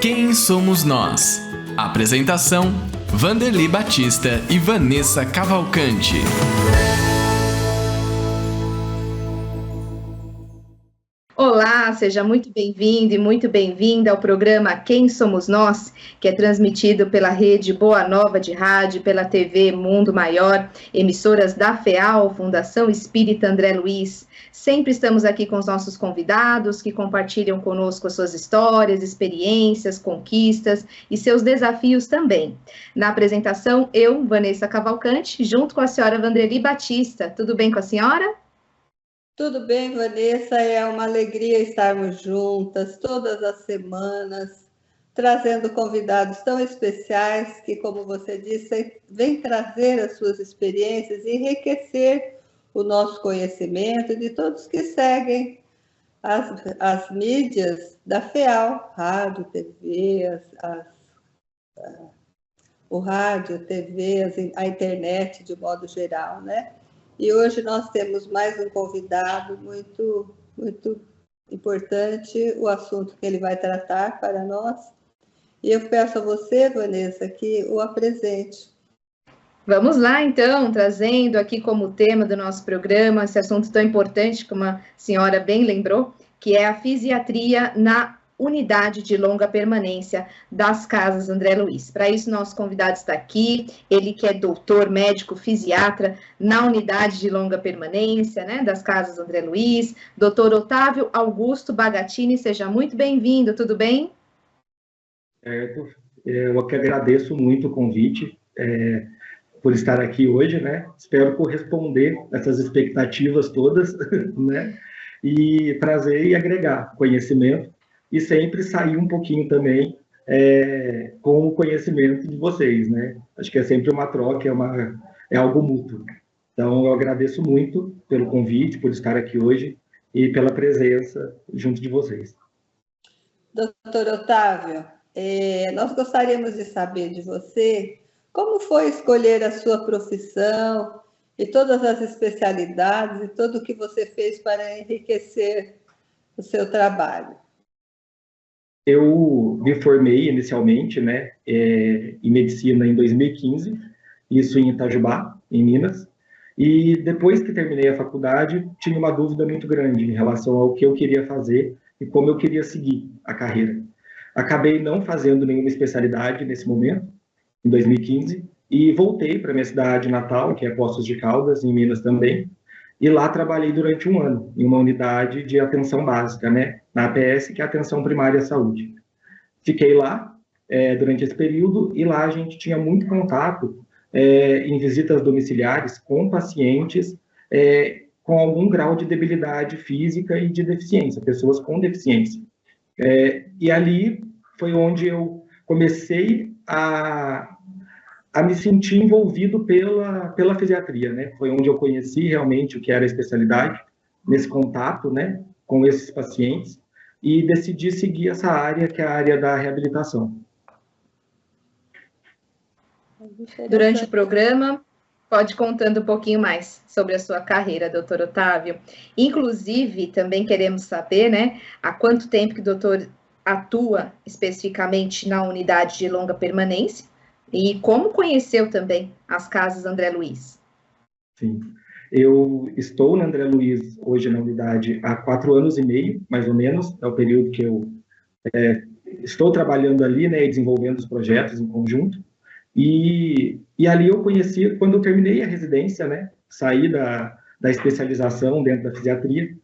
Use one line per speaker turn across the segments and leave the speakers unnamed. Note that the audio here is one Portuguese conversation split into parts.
Quem somos nós? Apresentação: Vanderly Batista e Vanessa Cavalcante.
Olá, seja muito bem-vindo e muito bem-vinda ao programa Quem Somos Nós, que é transmitido pela rede Boa Nova de Rádio, pela TV Mundo Maior, emissoras da FEAL, Fundação Espírita André Luiz. Sempre estamos aqui com os nossos convidados que compartilham conosco as suas histórias, experiências, conquistas e seus desafios também. Na apresentação, eu, Vanessa Cavalcante, junto com a senhora Vanderly Batista. Tudo bem com a senhora?
Tudo bem, Vanessa, é uma alegria estarmos juntas todas as semanas, trazendo convidados tão especiais que, como você disse, vêm trazer as suas experiências e enriquecer o nosso conhecimento de todos que seguem as mídias da FEAL, rádio, TV, o rádio, TV, a internet de modo geral, né? E hoje nós temos mais um convidado muito importante, o assunto que ele vai tratar para nós. E eu peço a você, Vanessa, que o apresente.
Vamos lá, então, trazendo aqui como tema do nosso programa esse assunto tão importante, como a senhora bem lembrou, que é a fisiatria na unidade de longa permanência das Casas André Luiz. Para isso, nosso convidado está aqui, ele que é doutor, médico, fisiatra na unidade de longa permanência, né, das Casas André Luiz, doutor Otávio Augusto Bagatini, seja muito bem-vindo, tudo bem?
Certo, eu que agradeço muito o convite, por estar aqui hoje, né, espero corresponder a essas expectativas todas, né, e trazer e agregar conhecimento, e sempre sair um pouquinho também com o conhecimento de vocês, né? Acho que é sempre uma troca, é algo mútuo. Então, eu agradeço muito pelo convite, por estar aqui hoje e pela presença junto de vocês.
Doutor Otávio, nós gostaríamos de saber de você como foi escolher a sua profissão e todas as especialidades e tudo o que você fez para enriquecer o seu trabalho.
Eu me formei inicialmente, né, em medicina em 2015, isso em Itajubá, em Minas, e depois que terminei a faculdade, tinha uma dúvida muito grande em relação ao que eu queria fazer e como eu queria seguir a carreira. Acabei não fazendo nenhuma especialidade nesse momento, em 2015, e voltei para minha cidade natal, que é Poços de Caldas, em Minas também, e lá trabalhei durante um ano, em uma unidade de atenção básica, né, na APS, que é a Atenção Primária à Saúde. Fiquei lá durante esse período, e lá a gente tinha muito contato em visitas domiciliares com pacientes com algum grau de debilidade física e de deficiência, pessoas com deficiência. E ali foi onde eu comecei a me sentir envolvido pela fisiatria, né? Foi onde eu conheci realmente o que era a especialidade, nesse contato, né, com esses pacientes, e decidi seguir essa área, que é a área da reabilitação.
Durante o programa, pode contando um pouquinho mais sobre a sua carreira, doutor Otávio. Inclusive, também queremos saber, né, há quanto tempo que o doutor atua especificamente na unidade de longa permanência e como conheceu também as Casas André Luiz.
Sim, eu estou na André Luiz hoje na unidade há 4 anos e meio, mais ou menos, é o período que eu estou trabalhando ali, né, e desenvolvendo os projetos em conjunto. E ali eu conheci, quando eu terminei a residência, né, saí da especialização dentro da fisiatria,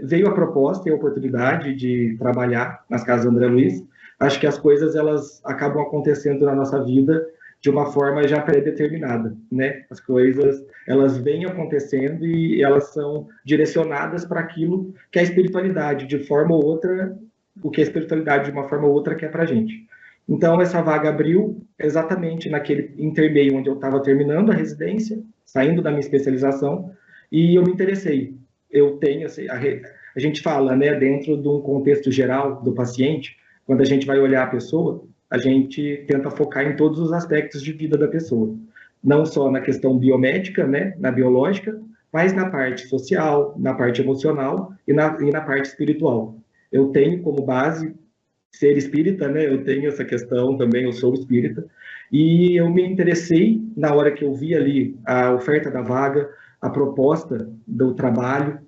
veio a proposta e a oportunidade de trabalhar nas Casas André Luiz. Acho que as coisas elas acabam acontecendo na nossa vida de uma forma já pré-determinada, né? As coisas elas vêm acontecendo e elas são direcionadas para aquilo que a espiritualidade, de forma ou outra, o que a espiritualidade de uma forma ou outra quer para a gente. Então, essa vaga abriu exatamente naquele intermeio onde eu estava terminando a residência, saindo da minha especialização, e eu me interessei. Eu tenho, assim, a gente fala, né, dentro de um contexto geral do paciente, quando a gente vai olhar a pessoa, a gente tenta focar em todos os aspectos de vida da pessoa. Não só na questão biomédica, né, na biológica, mas na parte social, na parte emocional e na parte espiritual. Eu tenho como base ser espírita, né? Eu tenho essa questão também, eu sou espírita, e eu me interessei na hora que eu vi ali a oferta da vaga, a proposta do trabalho,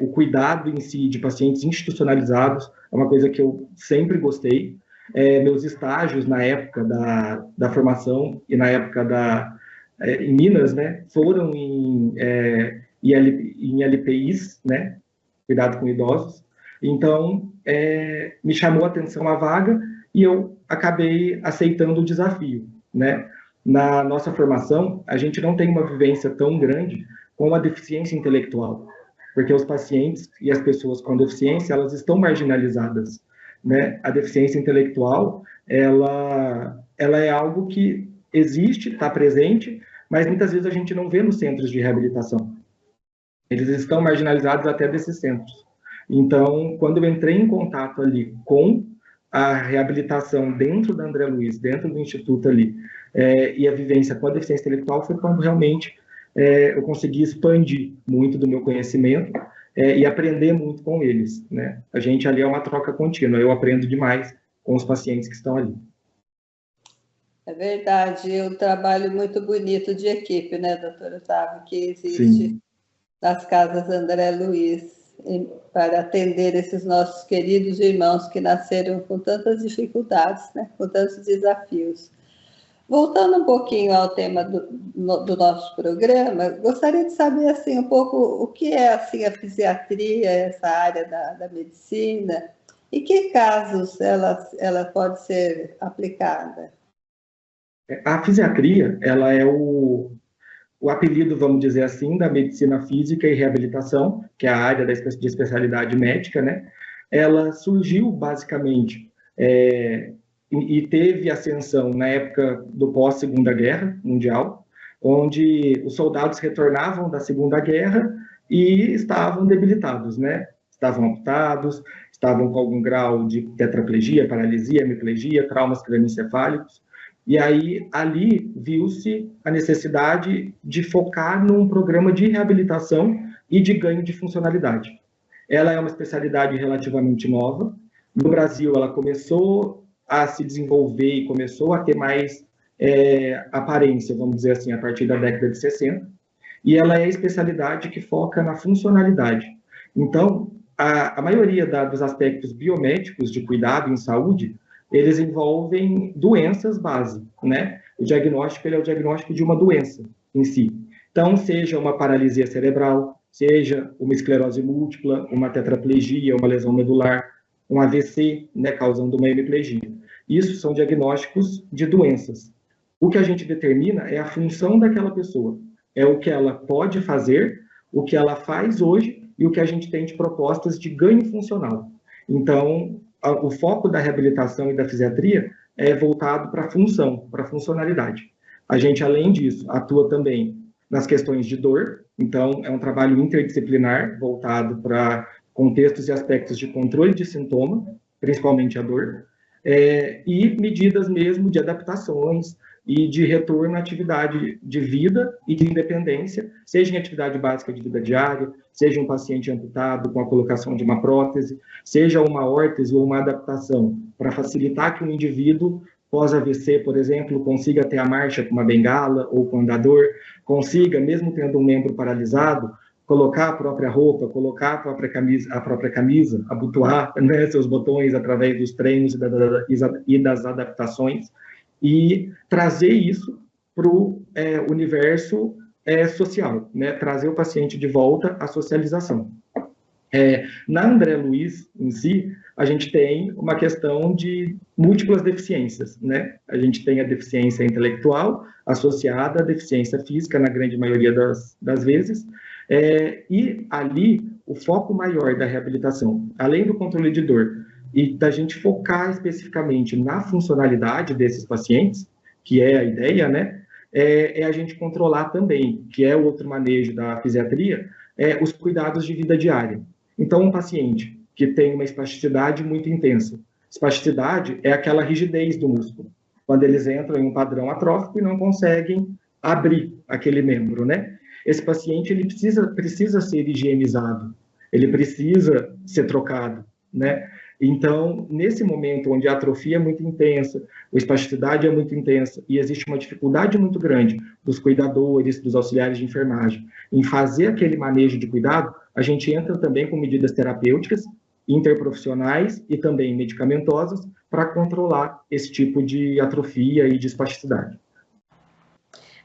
o cuidado em si de pacientes institucionalizados, é uma coisa que eu sempre gostei. Meus estágios na época da formação e na época em Minas, né, foram em LPIs, né, cuidado com idosos. Então, me chamou a atenção a vaga e eu acabei aceitando o desafio, né? Na nossa formação, a gente não tem uma vivência tão grande com a deficiência intelectual, porque os pacientes e as pessoas com deficiência, elas estão marginalizadas, né? A deficiência intelectual, ela é algo que existe, está presente, mas muitas vezes a gente não vê nos centros de reabilitação. Eles estão marginalizados até desses centros. Então, quando eu entrei em contato ali com a reabilitação dentro da André Luiz, dentro do Instituto ali, e a vivência com a deficiência intelectual, foi quando realmente eu consegui expandir muito do meu conhecimento e aprender muito com eles, né? A gente ali é uma troca contínua, eu aprendo demais com os pacientes que estão ali.
É verdade, um trabalho muito bonito de equipe, né, doutor Otávio, que existe
Sim.
nas casas André Luiz, para atender esses nossos queridos irmãos que nasceram com tantas dificuldades, né, com tantos desafios. Voltando um pouquinho ao tema do nosso programa, gostaria de saber assim, um pouco o que é assim, a fisiatria, essa área da medicina, e que casos ela pode ser aplicada.
A fisiatria, ela é o apelido, vamos dizer assim, da medicina física e reabilitação, que é a área de especialidade médica, né? Ela surgiu basicamente e teve ascensão na época do pós-Segunda Guerra Mundial, onde os soldados retornavam da Segunda Guerra e estavam debilitados, né? Estavam amputados, estavam com algum grau de tetraplegia, paralisia, hemiplegia, traumas crânioencefálicos. E aí, ali, viu-se a necessidade de focar num programa de reabilitação e de ganho de funcionalidade. Ela é uma especialidade relativamente nova. No Brasil, ela começou a se desenvolver e começou a ter mais aparência, vamos dizer assim, a partir da década de 60. E ela é a especialidade que foca na funcionalidade. Então, a maioria dos aspectos biomédicos de cuidado em saúde, eles envolvem doenças base, né? O diagnóstico, ele é o diagnóstico de uma doença em si. Então, seja uma paralisia cerebral, seja uma esclerose múltipla, uma tetraplegia, uma lesão medular, um AVC, né, causando uma hemiplegia. Isso são diagnósticos de doenças. O que a gente determina é a função daquela pessoa, é o que ela pode fazer, o que ela faz hoje e o que a gente tem de propostas de ganho funcional. Então, o foco da reabilitação e da fisiatria é voltado para a função, para a funcionalidade. A gente, além disso, atua também nas questões de dor, então é um trabalho interdisciplinar voltado para contextos e aspectos de controle de sintoma, principalmente a dor, e medidas mesmo de adaptações e de retorno à atividade de vida e de independência, seja em atividade básica de vida diária, seja um paciente amputado com a colocação de uma prótese, seja uma órtese ou uma adaptação, para facilitar que um indivíduo pós-AVC, por exemplo, consiga ter a marcha com uma bengala ou com andador, consiga, mesmo tendo um membro paralisado, colocar a própria roupa, colocar a própria camisa, abotoar, né, seus botões através dos treinos e das adaptações, e trazer isso para o universo social, né? Trazer o paciente de volta à socialização. Na André Luiz, em si, a gente tem uma questão de múltiplas deficiências, né? A gente tem a deficiência intelectual associada à deficiência física, na grande maioria das vezes, e ali o foco maior da reabilitação, além do controle de dor, e da gente focar especificamente na funcionalidade desses pacientes, que é a ideia, né? É a gente controlar também, que é o outro manejo da fisiatria, os cuidados de vida diária. Então, um paciente que tem uma espasticidade muito intensa. Espasticidade é aquela rigidez do músculo, quando eles entram em um padrão atrófico e não conseguem abrir aquele membro, né? Esse paciente, ele precisa ser higienizado, ele precisa ser trocado, né? Então, nesse momento onde a atrofia é muito intensa, a espasticidade é muito intensa e existe uma dificuldade muito grande dos cuidadores, dos auxiliares de enfermagem em fazer aquele manejo de cuidado, a gente entra também com medidas terapêuticas, interprofissionais e também medicamentosas para controlar esse tipo de atrofia e de espasticidade.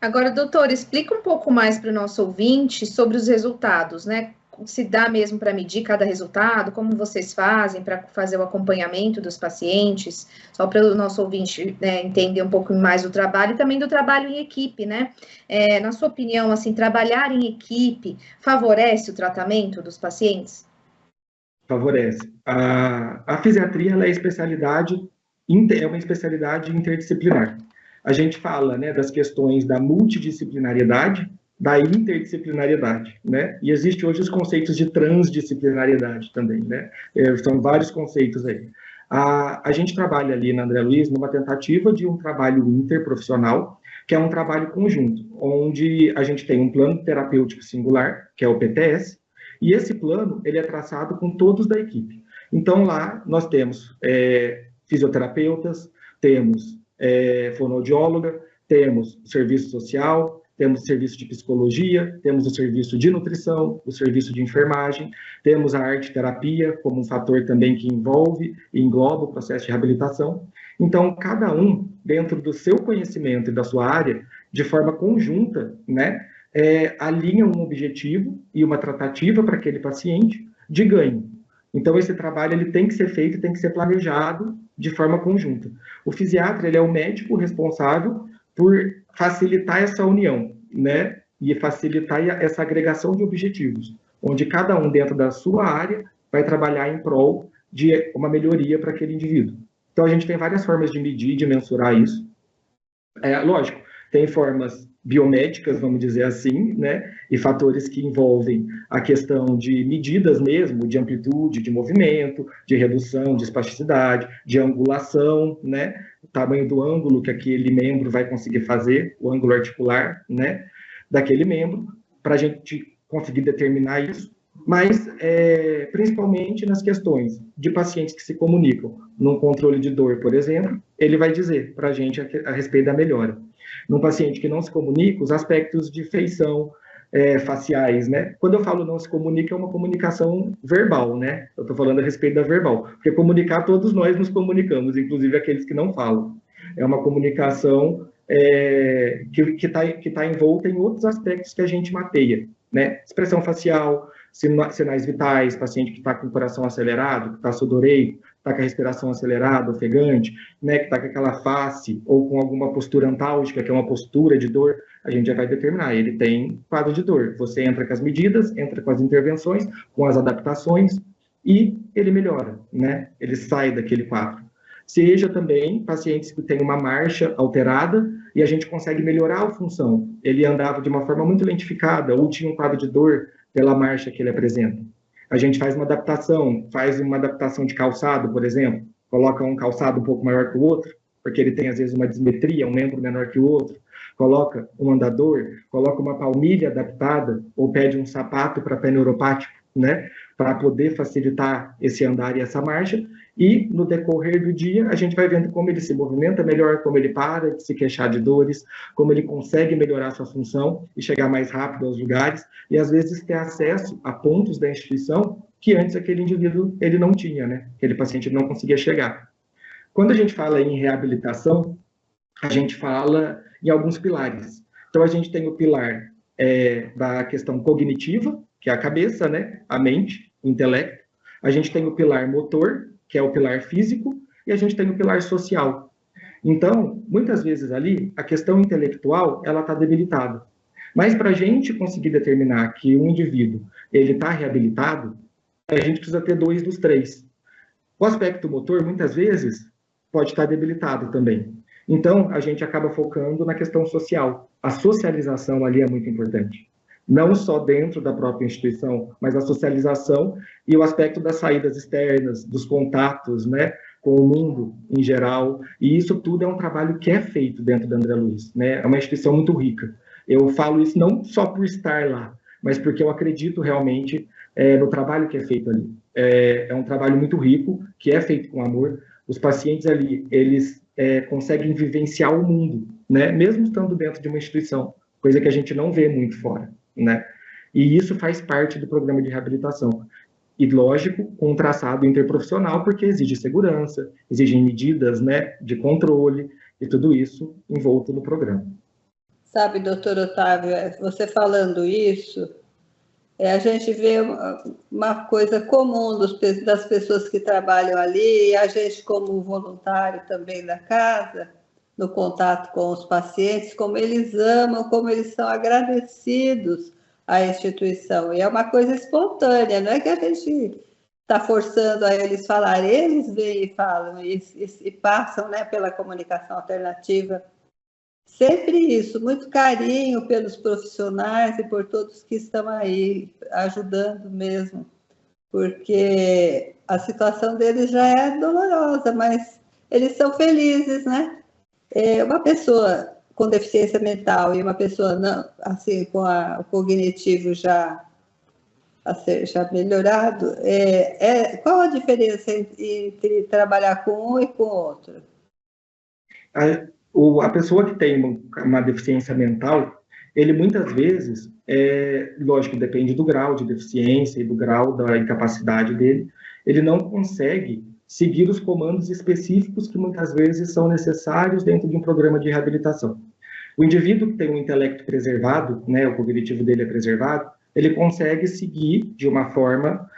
Agora, doutor, explica um pouco mais para o nosso ouvinte sobre os resultados, né? Se dá mesmo para medir cada resultado, como vocês fazem para fazer o acompanhamento dos pacientes, só para o nosso ouvinte, né, entender um pouco mais do trabalho e também do trabalho em equipe, né? Na sua opinião, assim, trabalhar em equipe favorece o tratamento dos pacientes?
Favorece. A fisiatria ela é uma especialidade interdisciplinar. A gente fala, né, das questões da multidisciplinariedade, da interdisciplinariedade, né? E existe hoje os conceitos de transdisciplinariedade também, né? São vários conceitos aí. A gente trabalha ali na André Luiz numa tentativa de um trabalho interprofissional, que é um trabalho conjunto, onde a gente tem um plano terapêutico singular, que é o PTS, e esse plano ele é traçado com todos da equipe. Então lá nós temos fisioterapeutas, temos fonoaudióloga, temos serviço social, temos o serviço de psicologia, temos o serviço de nutrição, o serviço de enfermagem, temos a arte-terapia como um fator também que envolve e engloba o processo de reabilitação. Então, cada um, dentro do seu conhecimento e da sua área, de forma conjunta, né, alinha um objetivo e uma tratativa para aquele paciente de ganho. Então, esse trabalho ele tem que ser feito, tem que ser planejado de forma conjunta. O fisiatra ele é o médico responsável por facilitar essa união, né? E facilitar essa agregação de objetivos, onde cada um dentro da sua área vai trabalhar em prol de uma melhoria para aquele indivíduo. Então, a gente tem várias formas de medir, de mensurar isso. Lógico, tem formas biomédicas, vamos dizer assim, né? E fatores que envolvem a questão de medidas mesmo, de amplitude, de movimento, de redução, de espasticidade, de angulação, né? O tamanho do ângulo que aquele membro vai conseguir fazer, o ângulo articular, né? Daquele membro, para a gente conseguir determinar isso, mas principalmente nas questões de pacientes que se comunicam num controle de dor, por exemplo, ele vai dizer para a gente a respeito da melhora. Num paciente que não se comunica, os aspectos de feição faciais, né? Quando eu falo não se comunica, é uma comunicação verbal, né? Eu estou falando a respeito da verbal, porque comunicar, todos nós nos comunicamos, inclusive aqueles que não falam. É uma comunicação que tá envolta em outros aspectos que a gente mapeia, né? Expressão facial, sinais vitais, paciente que está com o coração acelerado, que está sudoreico, está com a respiração acelerada, ofegante, né, que está com aquela face ou com alguma postura antálgica, que é uma postura de dor, a gente já vai determinar, ele tem quadro de dor. Você entra com as medidas, entra com as intervenções, com as adaptações e ele melhora, né? Ele sai daquele quadro. Seja também pacientes que têm uma marcha alterada e a gente consegue melhorar a função. Ele andava de uma forma muito lentificada ou tinha um quadro de dor pela marcha que ele apresenta. A gente faz uma adaptação de calçado, por exemplo, coloca um calçado um pouco maior que o outro, porque ele tem às vezes uma dismetria, um membro menor que o outro, coloca um andador, coloca uma palmilha adaptada, ou pede um sapato para pé neuropático, né, para poder facilitar esse andar e essa marcha, e no decorrer do dia a gente vai vendo como ele se movimenta melhor, como ele para de se queixar de dores, como ele consegue melhorar sua função e chegar mais rápido aos lugares, e às vezes ter acesso a pontos da instituição que antes aquele indivíduo ele não tinha, né? Aquele paciente não conseguia chegar. Quando a gente fala em reabilitação, a gente fala em alguns pilares. Então a gente tem o pilar da questão cognitiva, que é a cabeça, né? A mente, o intelecto. A gente tem o pilar motor, que é o pilar físico, e a gente tem o pilar social. Então, muitas vezes ali, a questão intelectual, ela está debilitada. Mas para a gente conseguir determinar que um indivíduo, ele está reabilitado, a gente precisa ter 2 dos 3. O aspecto motor, muitas vezes, pode estar debilitado também. Então, a gente acaba focando na questão social. A socialização ali é muito importante. Não só dentro da própria instituição, mas a socialização e o aspecto das saídas externas, dos contatos, né, com o mundo em geral. E isso tudo é um trabalho que é feito dentro da André Luiz, né? É uma instituição muito rica. Eu falo isso não só por estar lá, mas porque eu acredito realmente no trabalho que é feito ali. é um trabalho muito rico, que é feito com amor. Os pacientes ali, eles conseguem vivenciar o mundo, né? Mesmo estando dentro de uma instituição, coisa que a gente não vê muito fora, né? E isso faz parte do programa de reabilitação. E, lógico, com um traçado interprofissional, porque exige segurança, exigem medidas, né, de controle, e tudo isso envolto no programa.
Sabe, doutor Otávio, você falando isso, a gente vê uma coisa comum das pessoas que trabalham ali, e a gente como voluntário também da casa, no contato com os pacientes, como eles amam, como eles são agradecidos à instituição. E é uma coisa espontânea, não é que a gente está forçando a eles falar, eles vêm e falam, e passam, né, pela comunicação alternativa. Sempre isso, muito carinho pelos profissionais e por todos que estão aí ajudando mesmo, porque a situação deles já é dolorosa, mas eles são felizes, né? Uma pessoa com deficiência mental e uma pessoa não, assim, com o cognitivo já melhorado, qual a diferença entre trabalhar com um e com o outro?
A pessoa que tem uma deficiência mental, ele muitas vezes, lógico, depende do grau de deficiência e do grau da incapacidade dele, ele não consegue seguir os comandos específicos que muitas vezes são necessários dentro de um programa de reabilitação. O indivíduo que tem um intelecto preservado, né, o cognitivo dele é preservado, ele consegue seguir de uma forma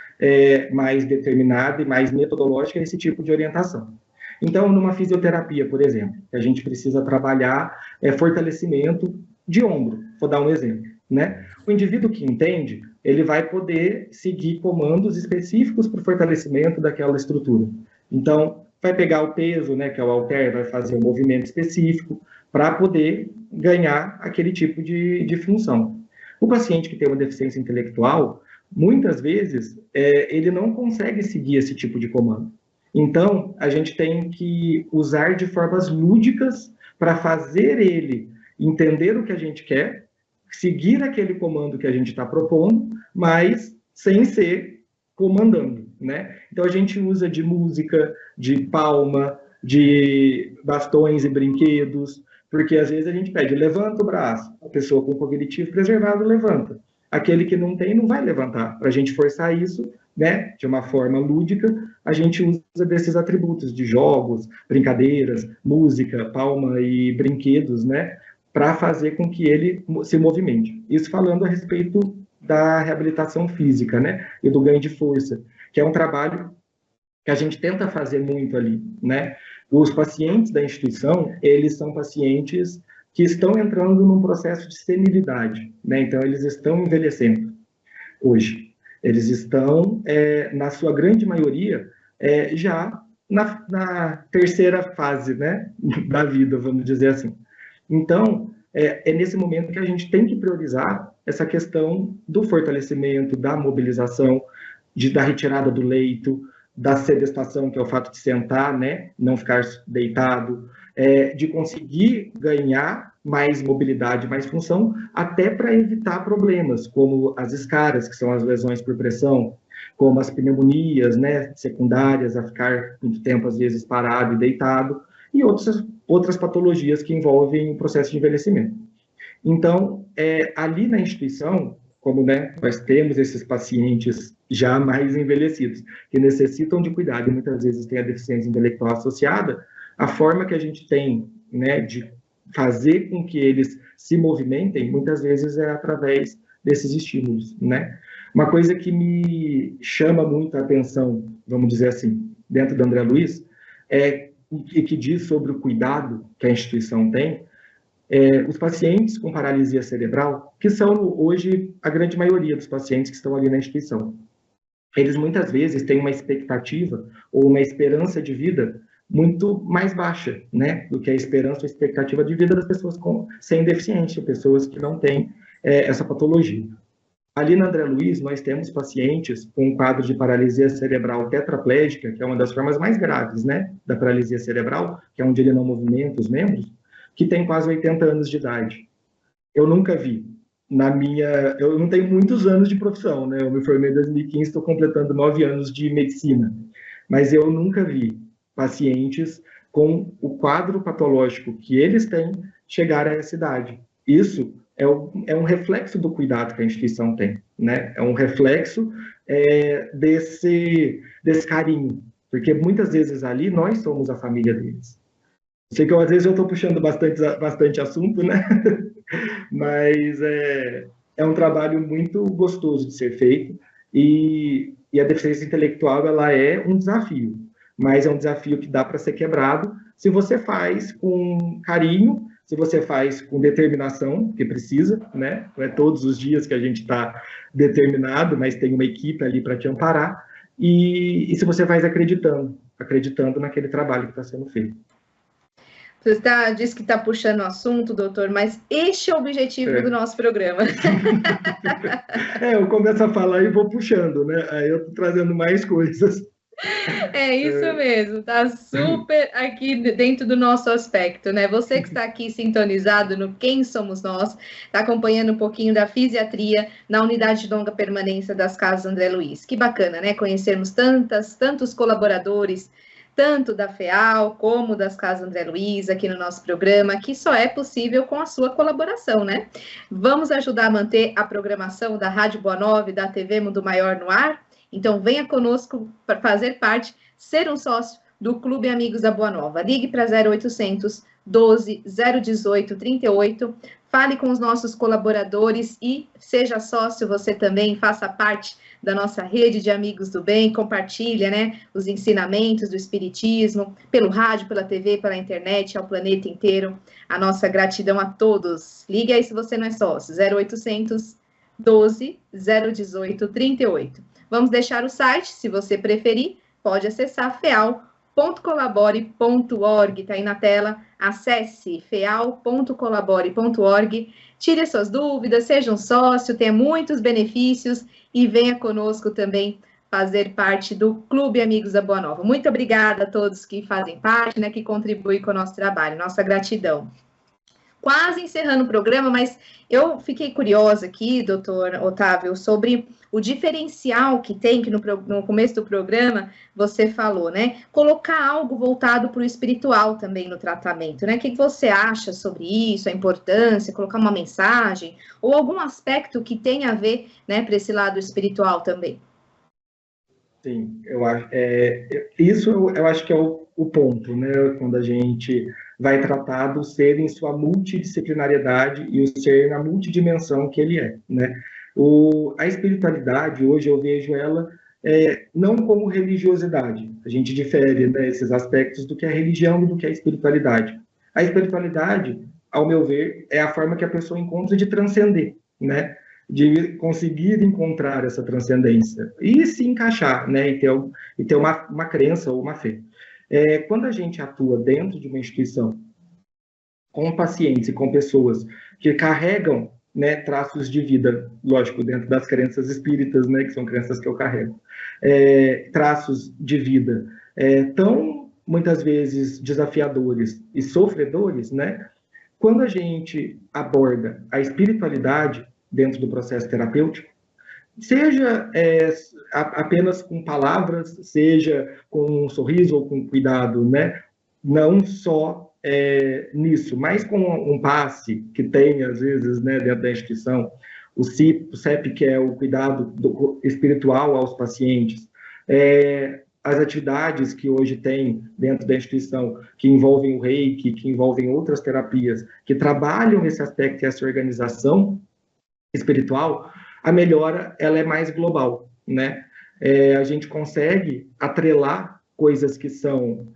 mais determinada e mais metodológica esse tipo de orientação. Então, numa fisioterapia, por exemplo, a gente precisa trabalhar fortalecimento de ombro, vou dar um exemplo, né? O indivíduo que entende, ele vai poder seguir comandos específicos para o fortalecimento daquela estrutura. Então, vai pegar o peso, né, que é o halter, vai fazer um movimento específico para poder ganhar aquele tipo de função. O paciente que tem uma deficiência intelectual, muitas vezes, ele não consegue seguir esse tipo de comando. Então, a gente tem que usar de formas lúdicas para fazer ele entender o que a gente quer, seguir aquele comando que a gente está propondo, mas sem ser comandando, né? Então, a gente usa de música, de palma, de bastões e brinquedos, porque às vezes a gente pede, levanta o braço, a pessoa com cognitivo preservado levanta. Aquele que não tem, não vai levantar. Para a gente forçar isso, né, de uma forma lúdica, a gente usa desses atributos de jogos, brincadeiras, música, palma e brinquedos, né, para fazer com que ele se movimente. Isso falando a respeito da reabilitação física, né, e do ganho de força, que é um trabalho que a gente tenta fazer muito ali, né. Os pacientes da instituição, eles são pacientes que estão entrando num processo de senilidade, né, então eles estão envelhecendo hoje. Eles estão, na sua grande maioria, já na terceira fase, né, da vida, vamos dizer assim. Então, é nesse momento que a gente tem que priorizar essa questão do fortalecimento, da mobilização, da retirada do leito, da sedestação, que é o fato de sentar, né, não ficar deitado, de conseguir ganhar mais mobilidade, mais função, até para evitar problemas, como as escaras, que são as lesões por pressão, como as pneumonias, né, secundárias, a ficar muito tempo, às vezes, parado e deitado, e outras patologias que envolvem o processo de envelhecimento. Então, ali na instituição, como, né, nós temos esses pacientes já mais envelhecidos, que necessitam de cuidado e muitas vezes têm a deficiência intelectual associada, a forma que a gente tem, né, de fazer com que eles se movimentem, muitas vezes é através desses estímulos, né? Uma coisa que me chama muito a atenção, vamos dizer assim, dentro do André Luiz, e que diz sobre o cuidado que a instituição tem, os pacientes com paralisia cerebral, que são hoje a grande maioria dos pacientes que estão ali na instituição, eles muitas vezes têm uma expectativa ou uma esperança de vida muito mais baixa, né, do que a esperança ou expectativa de vida das pessoas sem deficiência, pessoas que não têm essa patologia. Ali na André Luiz, nós temos pacientes com um quadro de paralisia cerebral tetraplégica, que é uma das formas mais graves, né, da paralisia cerebral, que é onde ele não movimenta os membros, que tem quase 80 anos de idade. Eu nunca vi eu não tenho muitos anos de profissão, né? Eu me formei em 2015, estou completando 9 anos de medicina, mas eu nunca vi pacientes com o quadro patológico que eles têm chegar a essa idade. Isso é um reflexo do cuidado que a instituição tem, né? É um reflexo desse carinho, porque muitas vezes ali nós somos a família deles. Sei que às vezes eu estou puxando bastante assunto, né? Mas é um trabalho muito gostoso de ser feito e a deficiência intelectual ela é um desafio, mas é um desafio que dá para ser quebrado se você faz com carinho, se você faz com determinação, que precisa, né? Não é todos os dias que a gente está determinado, mas tem uma equipe ali para te amparar, e se você faz acreditando naquele trabalho que está sendo feito.
Você disse que está puxando o assunto, doutor, mas este é o objetivo do nosso programa.
Eu começo a falar e vou puxando, né? Aí eu estou trazendo mais coisas.
É isso mesmo, tá super aqui dentro do nosso aspecto, né? Você que está aqui sintonizado no Quem Somos Nós, está acompanhando um pouquinho da fisiatria na unidade de longa permanência das Casas André Luiz. Que bacana, né? Conhecermos tantos colaboradores, tanto da FEAL como das Casas André Luiz aqui no nosso programa, que só é possível com a sua colaboração, né? Vamos ajudar a manter a programação da Rádio Boa Nova e da TV Mundo Maior no ar? Então, venha conosco para fazer parte, ser um sócio do Clube Amigos da Boa Nova. Ligue para 0800 12 018 38, fale com os nossos colaboradores e seja sócio você também, faça parte da nossa rede de amigos do bem, compartilha, né, os ensinamentos do Espiritismo, pelo rádio, pela TV, pela internet, ao planeta inteiro. A nossa gratidão a todos. Ligue aí se você não é sócio, 0800 12 018 38. Vamos deixar o site, se você preferir, pode acessar feal.colabore.org, está aí na tela, acesse feal.colabore.org, tire suas dúvidas, seja um sócio, tenha muitos benefícios e venha conosco também fazer parte do Clube Amigos da Boa Nova. Muito obrigada a todos que fazem parte, né, que contribuem com o nosso trabalho, nossa gratidão. Quase encerrando o programa, mas eu fiquei curiosa aqui, doutor Otávio, sobre o diferencial que tem, que no começo do programa você falou, né? Colocar algo voltado para o espiritual também no tratamento, né? O que você acha sobre isso, a importância, colocar uma mensagem, ou algum aspecto que tenha a ver, né, para esse lado espiritual também?
Sim, eu acho, eu acho que é o ponto, né? Quando a gente vai tratar do ser em sua multidisciplinariedade e o ser na multidimensão que ele é, né? A espiritualidade, hoje eu vejo ela não como religiosidade. A gente difere, né, esses aspectos do que é religião e do que é espiritualidade. A espiritualidade, ao meu ver, é a forma que a pessoa encontra de transcender, né? De conseguir encontrar essa transcendência e se encaixar, né? E ter uma crença ou uma fé. Quando a gente atua dentro de uma instituição com pacientes e com pessoas que carregam, né, traços de vida, lógico, dentro das crenças espíritas, né, que são crenças que eu carrego, traços de vida tão, muitas vezes, desafiadores e sofredores, né, quando a gente aborda a espiritualidade dentro do processo terapêutico, seja apenas com palavras, seja com um sorriso ou com cuidado, né, não só nisso, mas com um passe que tem, às vezes, né, dentro da instituição, o CEP, que é o cuidado espiritual aos pacientes, as atividades que hoje tem dentro da instituição, que envolvem o Reiki, que envolvem outras terapias, que trabalham esse aspecto e essa organização espiritual, a melhora ela é mais global, né? A gente consegue atrelar coisas que são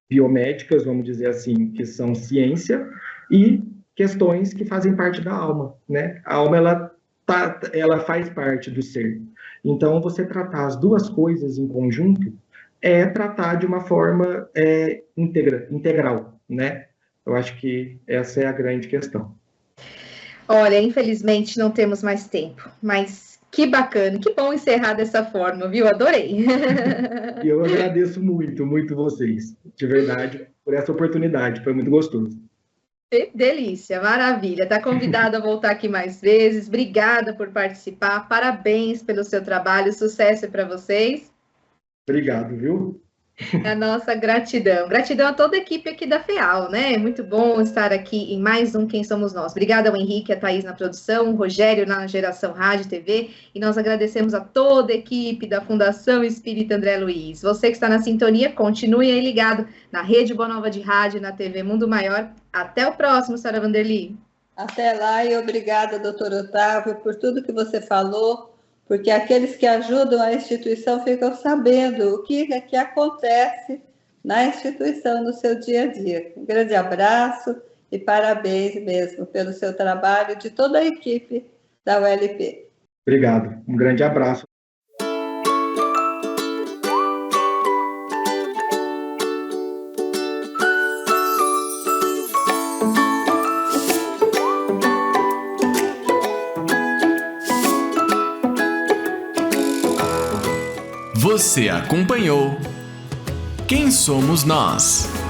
biomédicas, vamos dizer assim, que são ciência, e questões que fazem parte da alma, né? A alma, ela faz parte do ser. Então, você tratar as duas coisas em conjunto é tratar de uma forma integral, né? Eu acho que essa é a grande questão.
Olha, infelizmente não temos mais tempo, mas que bacana, que bom encerrar dessa forma, viu? Adorei.
E eu agradeço muito, muito vocês, de verdade, por essa oportunidade, foi muito gostoso.
Delícia, maravilha. Está convidado a voltar aqui mais vezes. Obrigada por participar. Parabéns pelo seu trabalho. Sucesso para vocês.
Obrigado, viu?
A nossa gratidão. Gratidão a toda a equipe aqui da FEAL, né? É muito bom estar aqui em mais um Quem Somos Nós. Obrigada ao Henrique, a Thaís na produção, o Rogério na Geração Rádio e TV, e nós agradecemos a toda a equipe da Fundação Espírita André Luiz. Você que está na sintonia, continue aí ligado na Rede Boa Nova de Rádio e na TV Mundo Maior. Até o próximo, Sra. Vanderly.
Até lá e obrigada, doutor Otávio, por tudo que você falou, porque aqueles que ajudam a instituição ficam sabendo o que acontece na instituição no seu dia a dia. Um grande abraço e parabéns mesmo pelo seu trabalho de toda a equipe da ULP.
Obrigado, um grande abraço.
Você acompanhou Quem Somos Nós?